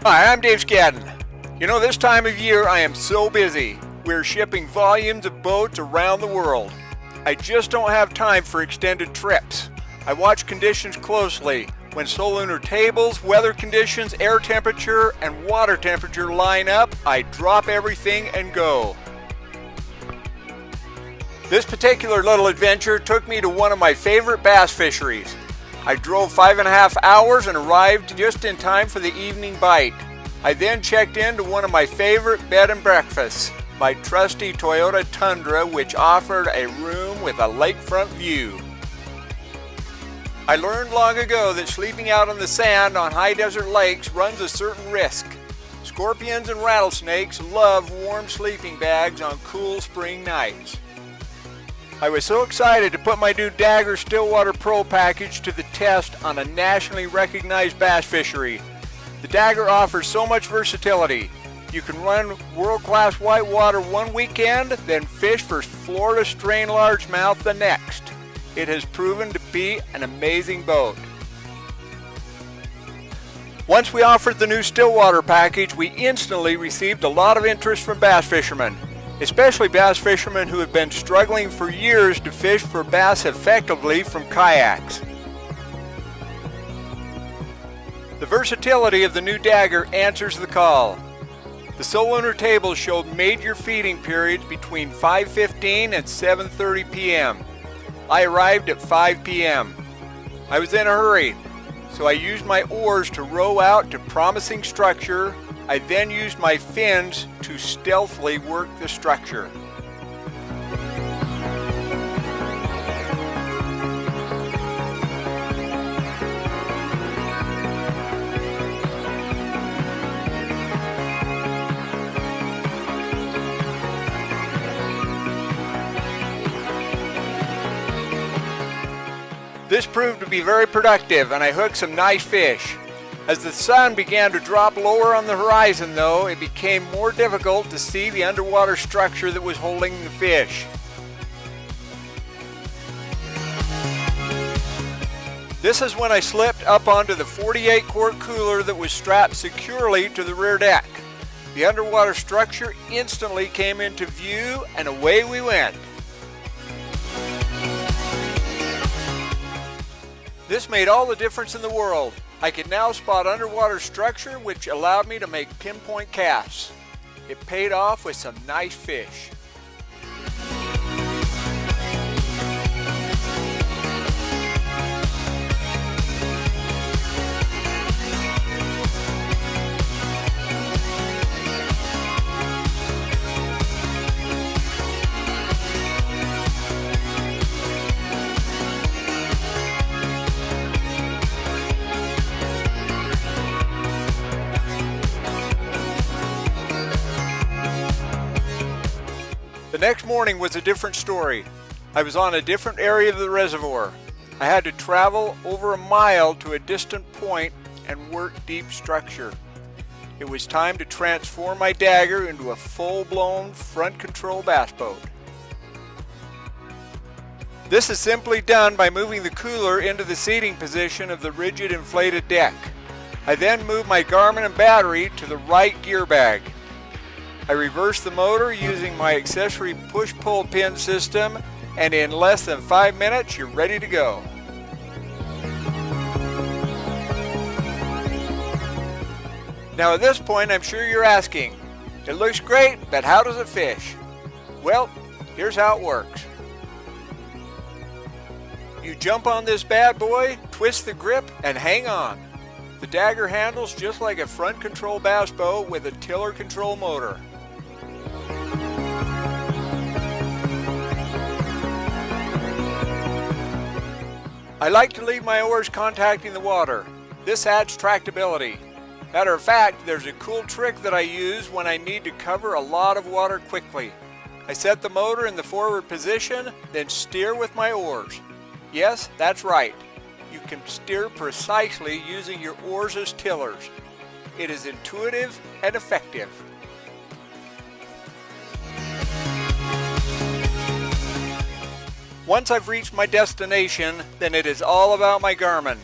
Hi, I'm Dave Scadden. You know, this time of year I am so busy. We're shipping volumes of boats around the world. I just don't have time for extended trips. I watch conditions closely. When solar tables, weather conditions, air temperature, and water temperature line up, I drop everything and go. This particular little adventure took me to one of my favorite bass fisheries. I drove 5.5 hours and arrived just in time for the evening bite. I then checked into one of my favorite bed and breakfasts, my trusty Toyota Tundra, which offered a room with a lakefront view. I learned long ago that sleeping out on the sand on high desert lakes runs a certain risk. Scorpions and rattlesnakes love warm sleeping bags on cool spring nights. I was so excited to put my new Dagger Stillwater Pro package to the test on a nationally recognized bass fishery. The Dagger offers so much versatility. You can run world-class whitewater one weekend, then fish for Florida strain largemouth the next. It has proven to be an amazing boat. Once we offered the new Stillwater package, we instantly received a lot of interest from bass fishermen, especially bass fishermen who have been struggling for years to fish for bass effectively from kayaks. The versatility of the new Dagger answers the call. The solar tables showed major feeding periods between 5:15 and 7:30 p.m. I arrived at 5 p.m. I was in a hurry, so I used my oars to row out to promising structure. I then used my fins to stealthily work the structure. This proved to be very productive, and I hooked some nice fish. As the sun began to drop lower on the horizon, though, it became more difficult to see the underwater structure that was holding the fish. This is when I slipped up onto the 48-quart cooler that was strapped securely to the rear deck. The underwater structure instantly came into view, and away we went. This made all the difference in the world. I could now spot underwater structure, which allowed me to make pinpoint casts. It paid off with some nice fish. The next morning was a different story. I was on a different area of the reservoir. I had to travel over a mile to a distant point and work deep structure. It was time to transform my Dagger into a full-blown front control bass boat. This is simply done by moving the cooler into the seating position of the rigid inflated deck. I then move my Garmin and battery to the right gear bag. I reverse the motor using my accessory push-pull pin system, and in less than 5 minutes, you're ready to go. Now at this point, I'm sure you're asking, it looks great, but how does it fish? Well, here's how it works. You jump on this bad boy, twist the grip, and hang on. The Dagger handles just like a front control bass boat with a tiller control motor. I like to leave my oars contacting the water. This adds tractability. Matter of fact, there's a cool trick that I use when I need to cover a lot of water quickly. I set the motor in the forward position, then steer with my oars. Yes, that's right. You can steer precisely using your oars as tillers. It is intuitive and effective. Once I've reached my destination, then it is all about my Garmin.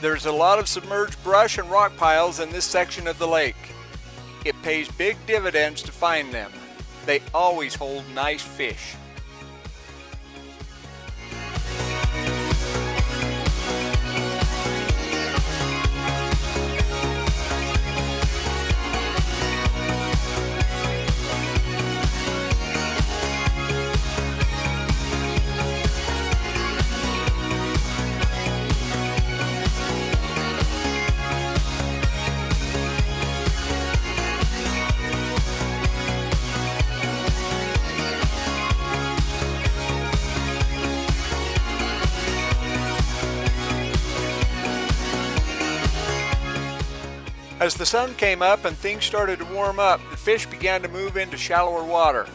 There's a lot of submerged brush and rock piles in this section of the lake. It pays big dividends to find them. They always hold nice fish. As the sun came up and things started to warm up, the fish began to move into shallower water.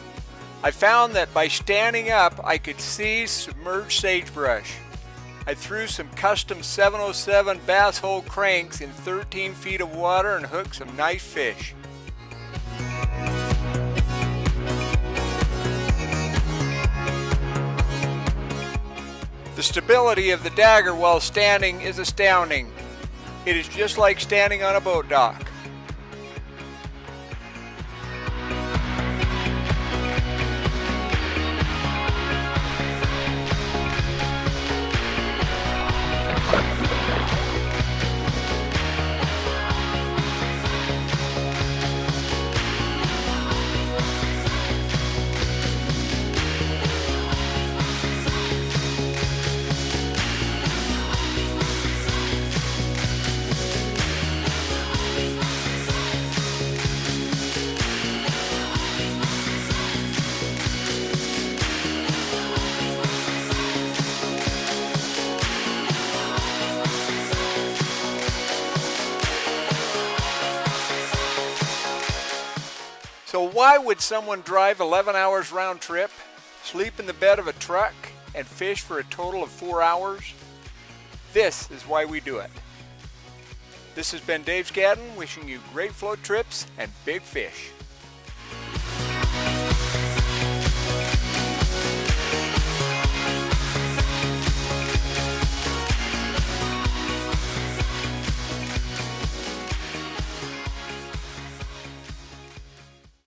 I found that by standing up, I could see submerged sagebrush. I threw some custom 707 bass hole cranks in 13 feet of water and hooked some nice fish. The stability of the Dagger while standing is astounding. It is just like standing on a boat dock. So why would someone drive 11 hours round trip, sleep in the bed of a truck, and fish for a total of 4 hours? This is why we do it. This has been Dave Scadden wishing you great float trips and big fish.